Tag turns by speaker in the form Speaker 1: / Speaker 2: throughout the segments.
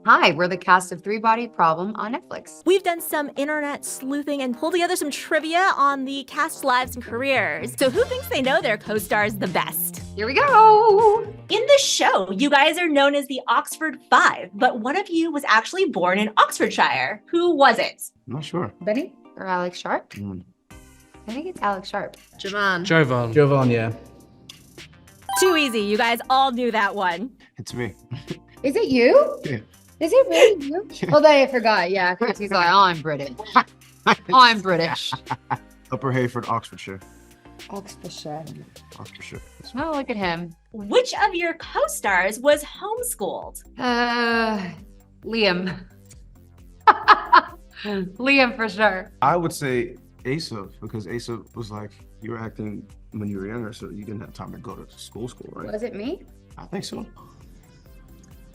Speaker 1: Hi, we're the cast of Three Body Problem on Netflix.
Speaker 2: We've done some internet sleuthing and pulled together some trivia on the cast's lives and careers. So who thinks they know their co-stars the best?
Speaker 1: Here we go.
Speaker 2: In the show, you guys are known as the Oxford Five, but one of you was actually born in Oxfordshire. Who was it?
Speaker 3: I'm not sure.
Speaker 1: Benny or Alex Sharp? I think it's Alex Sharp.
Speaker 4: Jovan.
Speaker 5: Jovan, yeah.
Speaker 2: Too easy. You guys all knew that one.
Speaker 3: It's me.
Speaker 1: Is it you?
Speaker 3: Yeah.
Speaker 1: Is it really you? Well, then I forgot. Yeah, because he's like, I'm British. I'm British.
Speaker 3: Upper Hayford, Oxfordshire.
Speaker 1: Oxfordshire.
Speaker 3: Oxfordshire.
Speaker 1: Oh, look at him.
Speaker 2: Which of your co-stars was homeschooled?
Speaker 1: Liam. Liam for sure.
Speaker 3: I would say Eiza, because Eiza was like, you were acting when you were younger, so you didn't have time to go to school, right?
Speaker 1: Was it me?
Speaker 3: I think so.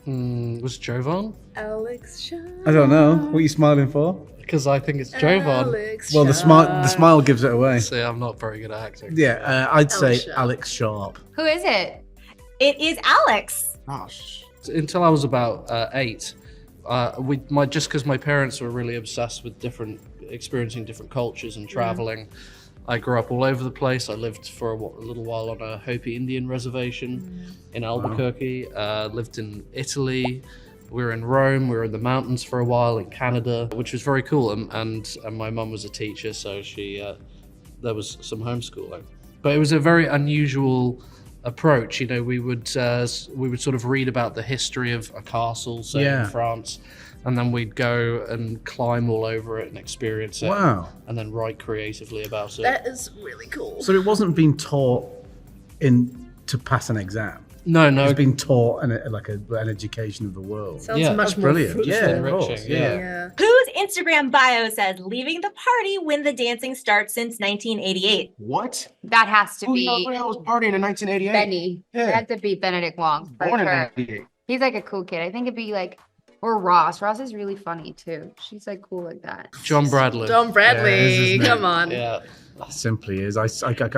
Speaker 6: Was Jovan?
Speaker 4: Alexandra.
Speaker 5: I don't know. What are you smiling for?
Speaker 6: Because I think it's Jovan.
Speaker 5: Well, the smile gives it away.
Speaker 6: See, I'm not very good at acting.
Speaker 5: Yeah, I'd say
Speaker 4: Alesha.
Speaker 5: Alex Sharp.
Speaker 1: Who is it?
Speaker 2: It is Alex.
Speaker 3: Gosh.
Speaker 6: Until I was about 8, just because my parents were really obsessed with experiencing different cultures and traveling. I grew up all over the place. I lived for a little while on a Hopi Indian reservation in Albuquerque. Lived in Italy. We were in Rome. We were in the mountains for a while in Canada, which was very cool. And my mum was a teacher, so there was some homeschooling. But it was a very unusual approach. You know, we would sort of read about the history of a castle, say in France. And then we'd go and climb all over it and experience it.
Speaker 5: Wow.
Speaker 6: And then write creatively about it.
Speaker 4: That is really cool.
Speaker 5: So it wasn't being taught to pass an exam.
Speaker 6: No.
Speaker 5: It was being taught an education of the world.
Speaker 4: Sounds
Speaker 6: Yeah,
Speaker 4: much
Speaker 5: That's
Speaker 4: more
Speaker 5: brilliant.
Speaker 4: fruitful.
Speaker 5: Yeah, of
Speaker 6: enriching,
Speaker 5: course.
Speaker 6: yeah.
Speaker 4: Yeah.
Speaker 2: Whose Instagram bio says leaving the party when the dancing starts since 1988?
Speaker 3: What?
Speaker 1: That has to
Speaker 3: Who
Speaker 1: be
Speaker 3: knows when I was partying in 1988?
Speaker 1: Benny.
Speaker 3: Yeah.
Speaker 1: It had to be Benedict Wong for
Speaker 3: Born in
Speaker 1: sure.
Speaker 3: 98.
Speaker 1: He's like a cool kid. I think it'd be like, or Ross. Ross is really funny too. She's like cool like that.
Speaker 6: John Bradley.
Speaker 4: Don
Speaker 5: Yeah,
Speaker 4: Bradley,
Speaker 5: it is, isn't it?
Speaker 4: come on.
Speaker 6: Yeah.
Speaker 5: It simply is. I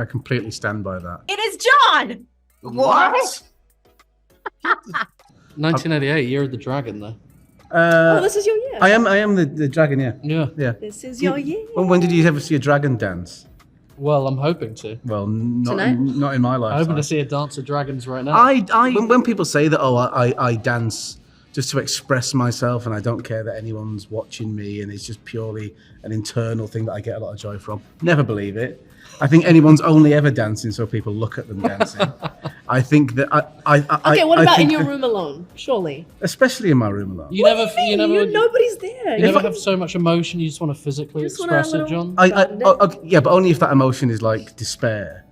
Speaker 5: completely stand by that.
Speaker 2: It is John!
Speaker 3: What?
Speaker 6: 1988, Year of the Dragon, though.
Speaker 4: Oh, this is your year.
Speaker 5: I am the dragon, yeah.
Speaker 6: Yeah.
Speaker 5: Yeah.
Speaker 4: This is your year.
Speaker 5: When did you ever see a dragon dance?
Speaker 6: Well, I'm hoping to.
Speaker 5: Well,
Speaker 4: Tonight?
Speaker 5: not in my
Speaker 6: I'm
Speaker 5: lifetime.
Speaker 6: hoping to see a dance of dragons right now.
Speaker 5: When people say that, I dance just to express myself and I don't care that anyone's watching me and it's just purely an internal thing that I get a lot of joy from. Never believe it. I think anyone's only ever dancing so people look at them dancing. I think that
Speaker 4: Okay, what
Speaker 5: I
Speaker 4: about in
Speaker 5: think
Speaker 4: your
Speaker 5: that-
Speaker 4: room alone? Surely.
Speaker 5: Especially in my room alone.
Speaker 6: You never
Speaker 4: Nobody's there.
Speaker 6: you never have so much emotion. You just want to physically
Speaker 4: Just want a
Speaker 6: express it,
Speaker 4: little-
Speaker 6: John.
Speaker 5: Okay, yeah, but only if that emotion is like despair.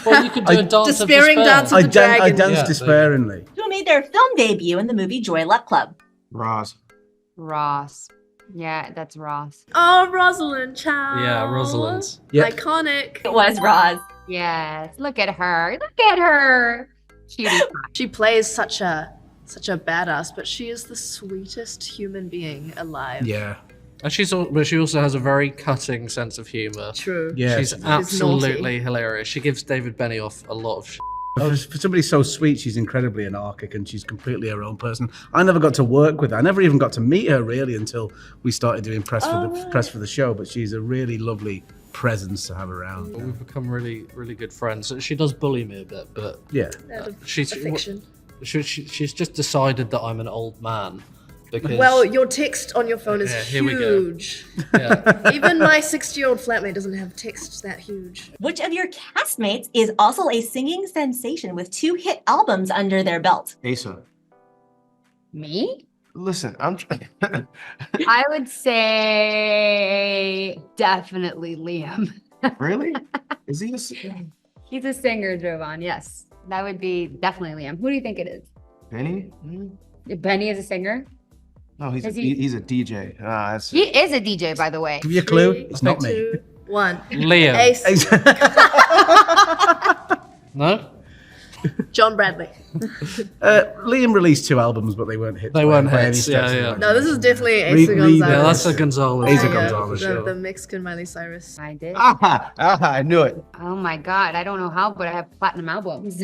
Speaker 6: Well, you could do a dance
Speaker 4: Despairing
Speaker 6: of despair.
Speaker 4: dance of the dragon.
Speaker 5: I dance
Speaker 6: Yeah,
Speaker 5: despairingly.
Speaker 2: Who made their film debut in the movie Joy Luck Club?
Speaker 3: Roz.
Speaker 1: Ross. Yeah, that's Ross.
Speaker 4: Oh, Rosalind, child.
Speaker 6: Yeah, Rosalind.
Speaker 5: Yep.
Speaker 4: Iconic.
Speaker 2: It was Roz.
Speaker 1: Yes. Look at her. Look at her. Cutie.
Speaker 4: She plays such a badass, but she is the sweetest human being alive.
Speaker 5: Yeah.
Speaker 6: And but she also has a very cutting sense of humor.
Speaker 4: True.
Speaker 5: Yeah.
Speaker 6: She's
Speaker 5: She's
Speaker 6: absolutely hilarious. She gives David Benioff a lot of shit.
Speaker 5: For somebody so sweet, she's incredibly anarchic and she's completely her own person. I never got to work with her. I never even got to meet her really until we started doing press for the show. But she's a really lovely presence to have around.
Speaker 6: We've become really, really good friends. She does bully me a bit, but
Speaker 5: Yeah.
Speaker 4: Out of
Speaker 6: she's
Speaker 4: affection.
Speaker 6: she's just decided that I'm an old man. Because
Speaker 4: Well, your text on your phone is
Speaker 6: Yeah, here we go.
Speaker 4: huge.
Speaker 6: yeah.
Speaker 4: Even my 60-year-old flatmate doesn't have text that huge.
Speaker 2: Which of your castmates is also a singing sensation with 2 hit albums under their belt?
Speaker 3: Eiza.
Speaker 1: Me?
Speaker 3: Listen, I'm trying.
Speaker 1: I would say definitely Liam.
Speaker 3: Really? Is he
Speaker 1: He's a singer, Jovan. Yes. That would be definitely Liam. Who do you think it is?
Speaker 3: Benny?
Speaker 1: Benny is a singer?
Speaker 3: No, he's
Speaker 1: Is
Speaker 3: he's a DJ. That's
Speaker 1: He is a DJ, by the way.
Speaker 5: Give you a clue.
Speaker 4: 3,
Speaker 5: It's not me.
Speaker 4: 2, 1.
Speaker 6: Liam.
Speaker 4: Ace.
Speaker 6: No?
Speaker 4: John Bradley.
Speaker 5: Liam released 2 albums, but they weren't hits.
Speaker 6: They
Speaker 5: by-
Speaker 6: weren't
Speaker 5: by any
Speaker 6: hits,
Speaker 5: stretch
Speaker 6: yeah,
Speaker 5: of the
Speaker 6: yeah.
Speaker 5: imagination.
Speaker 4: No, this is definitely
Speaker 5: Read-
Speaker 4: Eiza
Speaker 5: read-
Speaker 4: Gonzalez.
Speaker 6: Yeah, that's a Gonzalez.
Speaker 5: Eiza
Speaker 4: Yeah,
Speaker 5: Gonzalez
Speaker 4: the,
Speaker 5: show.
Speaker 4: the Mexican Miley Cyrus.
Speaker 1: I did.
Speaker 3: I knew it.
Speaker 1: Oh my God. I don't know how, but I have platinum albums.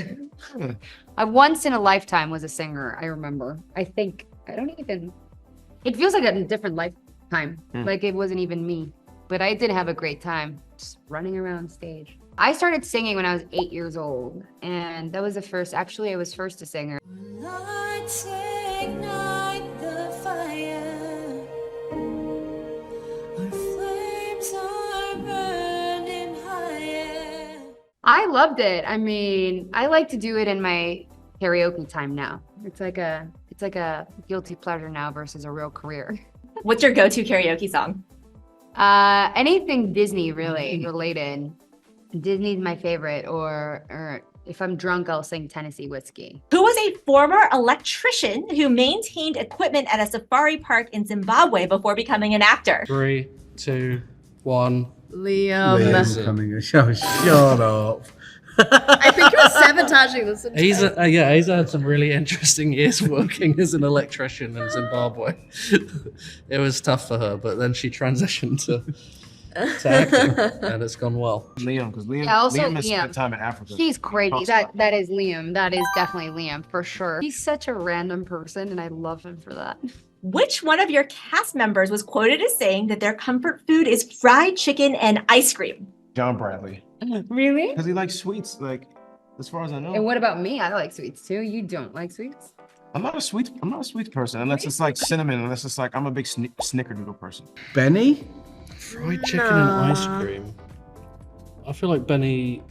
Speaker 1: I once in a lifetime was a singer, I remember. I think I don't even. It feels like a different lifetime. Like it wasn't even me. But I did have a great time just running around stage. I started singing when I was 8 years old, and that was the first. Actually, I was first a singer. I loved it. I mean, I like to do it in my karaoke time now. It's like a guilty pleasure now versus a real career.
Speaker 2: What's your go-to karaoke song?
Speaker 1: Anything Disney really related. Disney's my favorite, or if I'm drunk, I'll sing Tennessee Whiskey.
Speaker 2: Who was a former electrician who maintained equipment at a safari park in Zimbabwe before becoming an actor?
Speaker 6: 3, 2, 1.
Speaker 5: Liam's coming in. Shut up.
Speaker 4: I think you're sabotaging this.
Speaker 6: Eiza had some really interesting years working as an electrician in Zimbabwe. It was tough for her, but then she transitioned to acting, and it's gone well.
Speaker 3: Liam, because Liam,
Speaker 1: Yeah, also
Speaker 3: Liam has
Speaker 1: Liam.
Speaker 3: spent time in Africa.
Speaker 1: He's crazy. That is Liam. That is definitely Liam for sure. He's such a random person, and I love him for that.
Speaker 2: Which one of your cast members was quoted as saying that their comfort food is fried chicken and ice cream?
Speaker 3: John Bradley,
Speaker 1: Really?
Speaker 3: because he likes sweets. Like, as far as I know,
Speaker 1: And what about me? I like sweets too. You don't like sweets?
Speaker 3: I'm not a sweet person unless it's like cinnamon. Unless it's like I'm a big snickerdoodle person.
Speaker 5: Benny?
Speaker 6: Fried chicken and ice cream. I feel like Benny.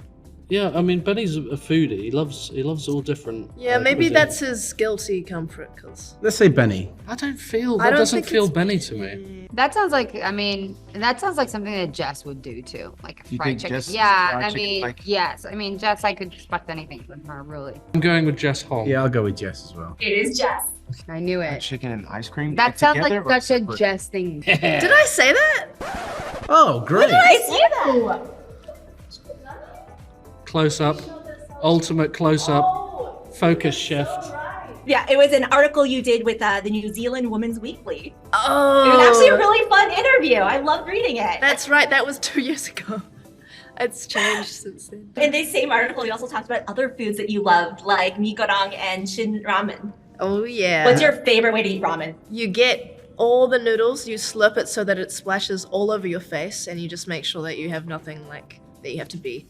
Speaker 6: Yeah, I mean Benny's a foodie. He loves all different.
Speaker 4: Yeah, maybe
Speaker 6: cuisines.
Speaker 4: that's his guilty comfort, because
Speaker 5: Let's say Benny.
Speaker 6: I don't feel.
Speaker 4: I
Speaker 6: That
Speaker 4: don't
Speaker 6: doesn't
Speaker 4: think
Speaker 6: feel
Speaker 4: it's-
Speaker 6: Benny to me.
Speaker 1: That sounds like, I mean, that sounds like something that Jess would do too, like a
Speaker 3: You
Speaker 1: fried
Speaker 3: think
Speaker 1: chicken.
Speaker 3: Jess-
Speaker 1: Yeah,
Speaker 3: fried
Speaker 1: I
Speaker 3: chicken,
Speaker 1: mean,
Speaker 3: like-
Speaker 1: yes. I mean, Jess, I could expect anything from her, really.
Speaker 6: I'm going with Jess Hong.
Speaker 5: Yeah, I'll go with Jess as well.
Speaker 2: It is Jess.
Speaker 1: I knew
Speaker 3: Fried
Speaker 1: it.
Speaker 3: chicken and ice cream.
Speaker 1: That sounds
Speaker 3: together
Speaker 1: like
Speaker 3: or
Speaker 1: such a
Speaker 3: separate?
Speaker 1: Jess thing.
Speaker 4: did I say that?
Speaker 5: Oh, great.
Speaker 2: It's you.
Speaker 6: Close up, ultimate close up, focus shift.
Speaker 2: Yeah, it was an article you did with the New Zealand Women's Weekly.
Speaker 4: Oh,
Speaker 2: It was actually a really fun interview. I loved reading it.
Speaker 4: That's right. That was 2 years ago. It's changed since then.
Speaker 2: In this same article, you also talked about other foods that you loved, like mi goreng and shin ramen.
Speaker 4: Oh yeah.
Speaker 2: What's your favorite way to eat ramen?
Speaker 4: You get all the noodles, you slurp it so that it splashes all over your face, and you just make sure that you have nothing like that you have to be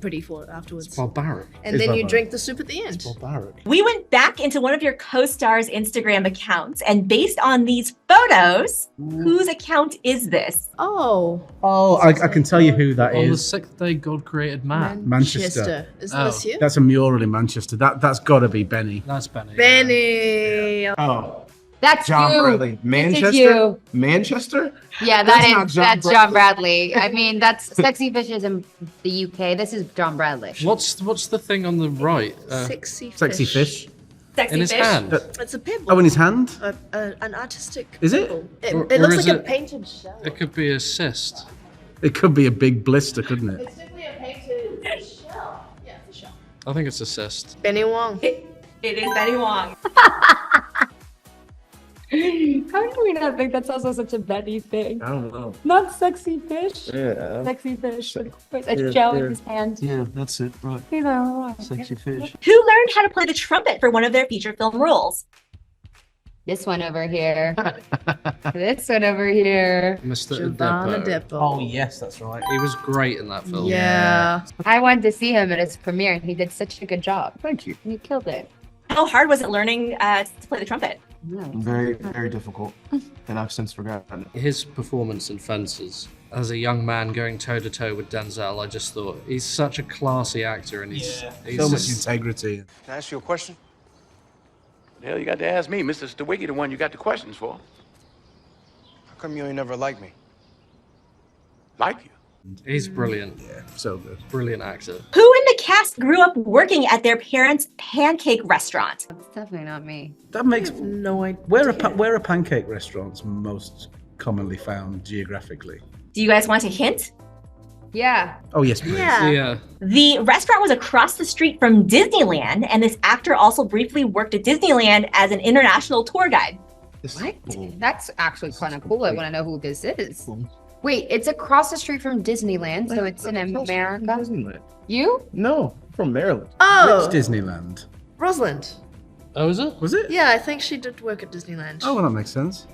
Speaker 4: pretty for afterwards.
Speaker 6: It's barbaric.
Speaker 4: And
Speaker 5: It's
Speaker 4: then you
Speaker 5: barbaric.
Speaker 4: drink the soup at the end.
Speaker 6: It's barbaric.
Speaker 2: We went back into one of your co-stars' Instagram accounts, and based on these photos, whose account is this?
Speaker 4: Oh,
Speaker 5: Oh, I can tell you who that
Speaker 6: On the
Speaker 5: is.
Speaker 6: sixth day, God created man.
Speaker 5: Manchester.
Speaker 4: Isn't this
Speaker 6: Oh.
Speaker 4: you?
Speaker 5: That's a mural in Manchester. That's got to be Benny.
Speaker 6: That's Benny.
Speaker 4: Benny.
Speaker 3: Oh,
Speaker 1: That's
Speaker 3: John
Speaker 1: you.
Speaker 3: Bradley.
Speaker 1: This is
Speaker 3: Manchester.
Speaker 1: you.
Speaker 3: Manchester.
Speaker 1: Yeah,
Speaker 3: That's
Speaker 1: that
Speaker 3: not
Speaker 1: is.
Speaker 3: John
Speaker 1: That's John Bradley. I mean, that's Sexy Fish is in the UK. This is John Bradley.
Speaker 6: What's the thing on the right?
Speaker 4: Sexy
Speaker 5: Sexy fish.
Speaker 2: Sexy
Speaker 6: In his
Speaker 2: fish.
Speaker 6: hand.
Speaker 4: It's a pebble.
Speaker 5: Oh, in his hand?
Speaker 4: An artistic.
Speaker 5: Is it?
Speaker 4: pebble. It,
Speaker 6: Or-
Speaker 4: it
Speaker 6: or
Speaker 4: looks
Speaker 6: is
Speaker 4: like a
Speaker 6: it-
Speaker 4: painted shell.
Speaker 6: It could be a cyst.
Speaker 5: It could be a big blister, couldn't it?
Speaker 4: It's definitely a painted shell. Yeah, it's a shell.
Speaker 6: I think it's a cyst.
Speaker 4: Benny Wong.
Speaker 2: It is Benny Wong.
Speaker 1: How do we not think that's also such a Betty thing?
Speaker 3: I don't know.
Speaker 1: Not Sexy Fish.
Speaker 3: Yeah.
Speaker 1: Sexy Fish. Of course. A shell in his hand.
Speaker 3: Yeah, that's it. Right.
Speaker 1: He's all right.
Speaker 3: Sexy fish.
Speaker 2: Who learned how to play the trumpet for one of their feature film roles?
Speaker 1: This one over here. This one over here.
Speaker 6: Mr.
Speaker 4: Jovan
Speaker 6: Adepo.
Speaker 4: Adepo.
Speaker 5: Oh, yes, that's right.
Speaker 6: He was great in that film.
Speaker 4: Yeah.
Speaker 1: I wanted to see him at his premiere, and he did such a good job.
Speaker 3: Thank you.
Speaker 1: He killed it.
Speaker 2: How hard was it learning to play the trumpet?
Speaker 1: No.
Speaker 3: Very, very difficult, and I've since forgotten it.
Speaker 6: His performance in Fences, as a young man going toe to toe with Denzel, I just thought he's such a classy actor, and he's
Speaker 5: So much
Speaker 6: just-
Speaker 5: integrity.
Speaker 7: Can I ask you a question? The hell you got to ask me, Mr. Stewicki, the one you got the questions for. How come you ain't never liked me? Like you?
Speaker 6: he's brilliant.
Speaker 5: Yeah, so good.
Speaker 6: Brilliant actor.
Speaker 2: Who in the cast grew up working at their parents' pancake restaurant?
Speaker 1: It's definitely not me.
Speaker 5: That makes.
Speaker 4: No idea.
Speaker 5: Where are pancake restaurants most commonly found geographically?
Speaker 2: Do you guys want a hint?
Speaker 1: Yeah.
Speaker 5: Oh, yes, please.
Speaker 4: Yeah.
Speaker 6: Yeah.
Speaker 2: The restaurant was across the street from Disneyland, and this actor also briefly worked at Disneyland as an international tour guide.
Speaker 1: What? That's actually kind of cool. I want to know who this is. Wait, it's across the street from Disneyland, so it's in America.
Speaker 3: Disneyland.
Speaker 1: You?
Speaker 3: No, from Maryland.
Speaker 4: Oh,
Speaker 5: Which Disneyland?
Speaker 4: Rosalind.
Speaker 6: Oh, is it?
Speaker 5: Was it?
Speaker 4: Yeah, I think she did work at Disneyland.
Speaker 5: Oh, well, that makes sense.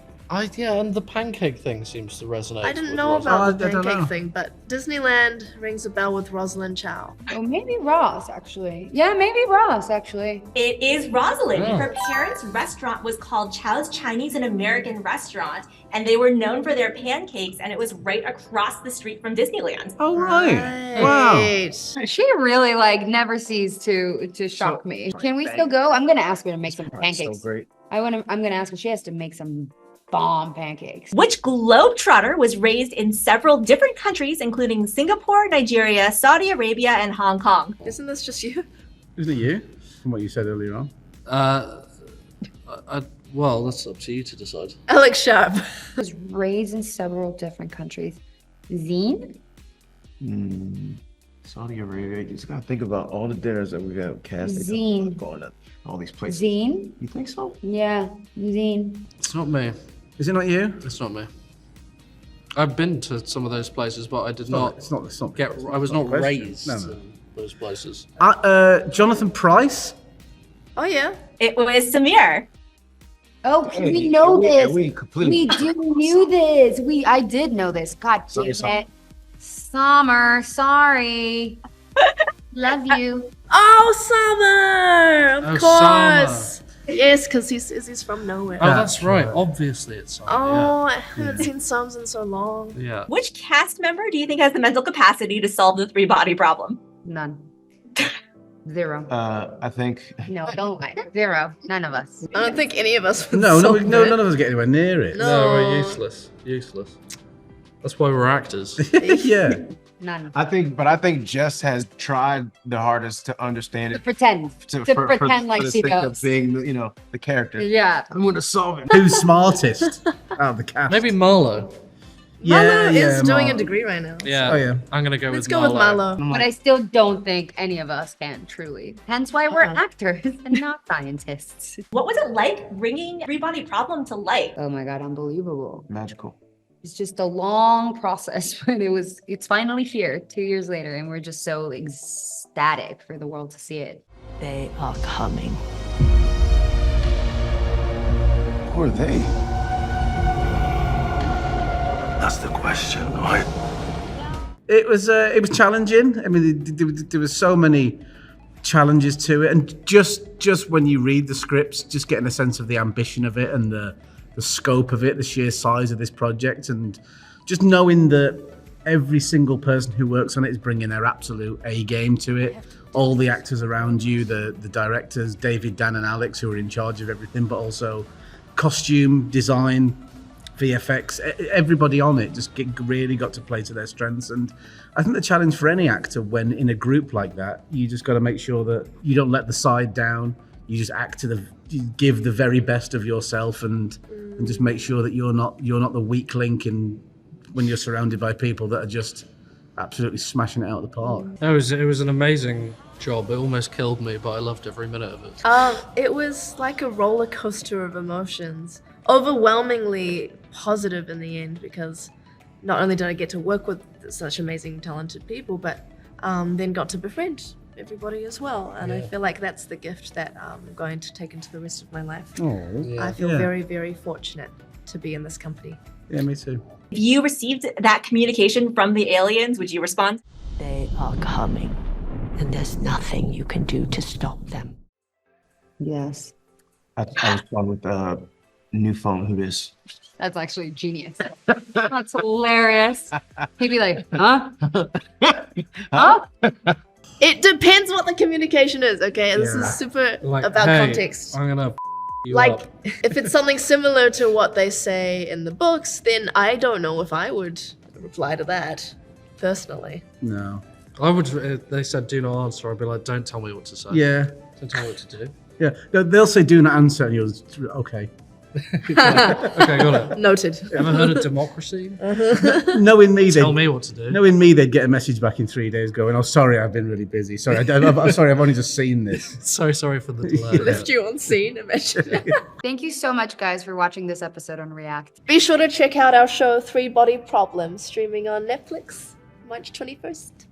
Speaker 6: Yeah, and the pancake thing seems to resonate.
Speaker 4: I didn't
Speaker 6: with
Speaker 4: know
Speaker 6: Rosalind.
Speaker 4: about the
Speaker 5: I don't
Speaker 4: pancake
Speaker 5: know.
Speaker 4: thing, but Disneyland rings a bell with Rosalind Chow.
Speaker 1: Oh, maybe Ross, actually. Yeah, maybe Ross, actually.
Speaker 2: It is Rosalind.
Speaker 6: Oh.
Speaker 2: Her parents' restaurant was called Chow's Chinese and American Restaurant, and they were known for their pancakes, and it was right across the street from Disneyland.
Speaker 5: Oh, right. Wow.
Speaker 4: Right.
Speaker 1: She really never ceases to shock me. Can we still go? I'm gonna ask her to make some pancakes.
Speaker 3: So great.
Speaker 1: I'm gonna ask her. She has to make some bomb pancakes.
Speaker 2: Which globetrotter was raised in several different countries, including Singapore, Nigeria, Saudi Arabia, and Hong Kong?
Speaker 4: Isn't this just you?
Speaker 5: Isn't it you? From what you said earlier on.
Speaker 6: Well, that's up to you to decide.
Speaker 4: Alex Sharp.
Speaker 1: Was raised in several different countries. Zine?
Speaker 3: Saudi Arabia. You just gotta think about all the dinners that we got cast.
Speaker 1: Zine.
Speaker 3: Going to all these places.
Speaker 1: Zine?
Speaker 3: You think so?
Speaker 1: Yeah, Zine.
Speaker 6: It's not me.
Speaker 5: Is it not you?
Speaker 6: It's not me. I've been to some of those places, but I did not
Speaker 5: It's not.
Speaker 6: I was not
Speaker 5: question.
Speaker 6: raised
Speaker 5: No, no.
Speaker 6: in those places.
Speaker 5: Jonathan Price.
Speaker 4: Oh, yeah.
Speaker 2: It was Samir.
Speaker 1: Oh, we know this.
Speaker 3: We completely.
Speaker 1: knew this. I did know this. God damn
Speaker 3: Sorry,
Speaker 1: it. Summer, sorry. Love you.
Speaker 4: Oh, Summer! Of
Speaker 6: Oh,
Speaker 4: course. Yes, because he's from nowhere.
Speaker 6: Oh, that's
Speaker 5: That's
Speaker 6: right.
Speaker 5: right.
Speaker 6: Obviously, it's Simon.
Speaker 4: Oh, I haven't seen Sums in so long.
Speaker 6: Yeah.
Speaker 2: Which cast member do you think has the mental capacity to solve the three-body problem?
Speaker 1: None. Zero.
Speaker 3: I think.
Speaker 1: No, don't lie. Zero. None of us.
Speaker 4: I don't think any of us would
Speaker 5: No,
Speaker 4: solve
Speaker 5: none
Speaker 4: it.
Speaker 5: of us get anywhere near it.
Speaker 6: No, we're
Speaker 4: No.
Speaker 6: useless. Useless. That's why we're actors.
Speaker 5: Yeah.
Speaker 1: None.
Speaker 3: I think Jess has tried the hardest to understand
Speaker 1: To
Speaker 3: it.
Speaker 1: pretend. To pretend like
Speaker 3: the
Speaker 1: she
Speaker 3: sake of
Speaker 1: knows.
Speaker 3: being, the character.
Speaker 1: Yeah.
Speaker 3: I'm gonna solve it.
Speaker 5: Who's smartest out of the cast?
Speaker 6: Maybe Marlo.
Speaker 4: Marlo is doing
Speaker 5: Marlo.
Speaker 4: a degree right now.
Speaker 6: Yeah.
Speaker 5: Oh, yeah.
Speaker 6: I'm gonna go
Speaker 4: Let's
Speaker 6: with
Speaker 4: go
Speaker 6: Marlo.
Speaker 4: with Marlo.
Speaker 1: But I still don't think any of us can, truly. Hence why we're actors and not scientists.
Speaker 2: What was it like bringing three-body problem to life?
Speaker 1: Oh my God, unbelievable.
Speaker 3: Magical.
Speaker 1: It's just a long process, but it's finally here 2 years later, and we're just so ecstatic for the world to see it.
Speaker 8: They are coming.
Speaker 3: Who are they?
Speaker 9: That's the question, right?
Speaker 5: It was challenging. I mean, there was so many challenges to it, and just when you read the scripts, just getting a sense of the ambition of it and the scope of it, the sheer size of this project, and just knowing that every single person who works on it is bringing their absolute A game to it. All the actors around you, the directors, David, Dan, and Alex, who are in charge of everything, but also costume design, VFX, everybody on it just really got to play to their strengths. And I think the challenge for any actor when in a group like that, you just got to make sure that you don't let the side down. You just you give the very best of yourself, and just make sure that you're not the weak link when you're surrounded by people that are just absolutely smashing it out of the park.
Speaker 6: It was an amazing job. It almost killed me, but I loved every minute of it.
Speaker 4: It was like a roller coaster of emotions. Overwhelmingly positive in the end, because not only did I get to work with such amazing, talented people, but then got to befriend everybody as well. And I feel like that's the gift that I'm going to take into the rest of my life. I feel very, very fortunate to be in this company.
Speaker 5: Yeah, me too.
Speaker 2: If you received that communication from the aliens, would you respond?
Speaker 8: They are coming, and there's nothing you can do to stop them.
Speaker 1: Yes.
Speaker 3: I respond with new phone. Who this?
Speaker 1: That's actually genius. That's hilarious. He'd be like, huh? Huh?
Speaker 4: It depends what the communication is, okay? This is super about
Speaker 6: hey,
Speaker 4: context.
Speaker 6: I'm gonna you
Speaker 4: Like,
Speaker 6: up.
Speaker 4: if it's something similar to what they say in the books, then I don't know if I would reply to that, personally.
Speaker 5: No.
Speaker 6: I would. They said do not answer. I'd be like, don't tell me what to say.
Speaker 5: Yeah.
Speaker 6: Don't tell me what to do.
Speaker 5: Yeah. They'll say do not answer, and you'll okay.
Speaker 6: Okay, got it.
Speaker 4: Noted.
Speaker 6: Ever heard of democracy?
Speaker 5: Knowing me,
Speaker 6: Tell me what to do.
Speaker 5: Knowing me, they'd get a message back in 3 days going, "Oh, sorry, I've been really busy. Sorry, I'm sorry, I've only just seen this."
Speaker 6: So sorry for the delay.
Speaker 4: Left you on scene, imagine.
Speaker 1: Thank you so much, guys, for watching this episode on React.
Speaker 4: Be sure to check out our show 3 Body Problem, streaming on Netflix March 21st.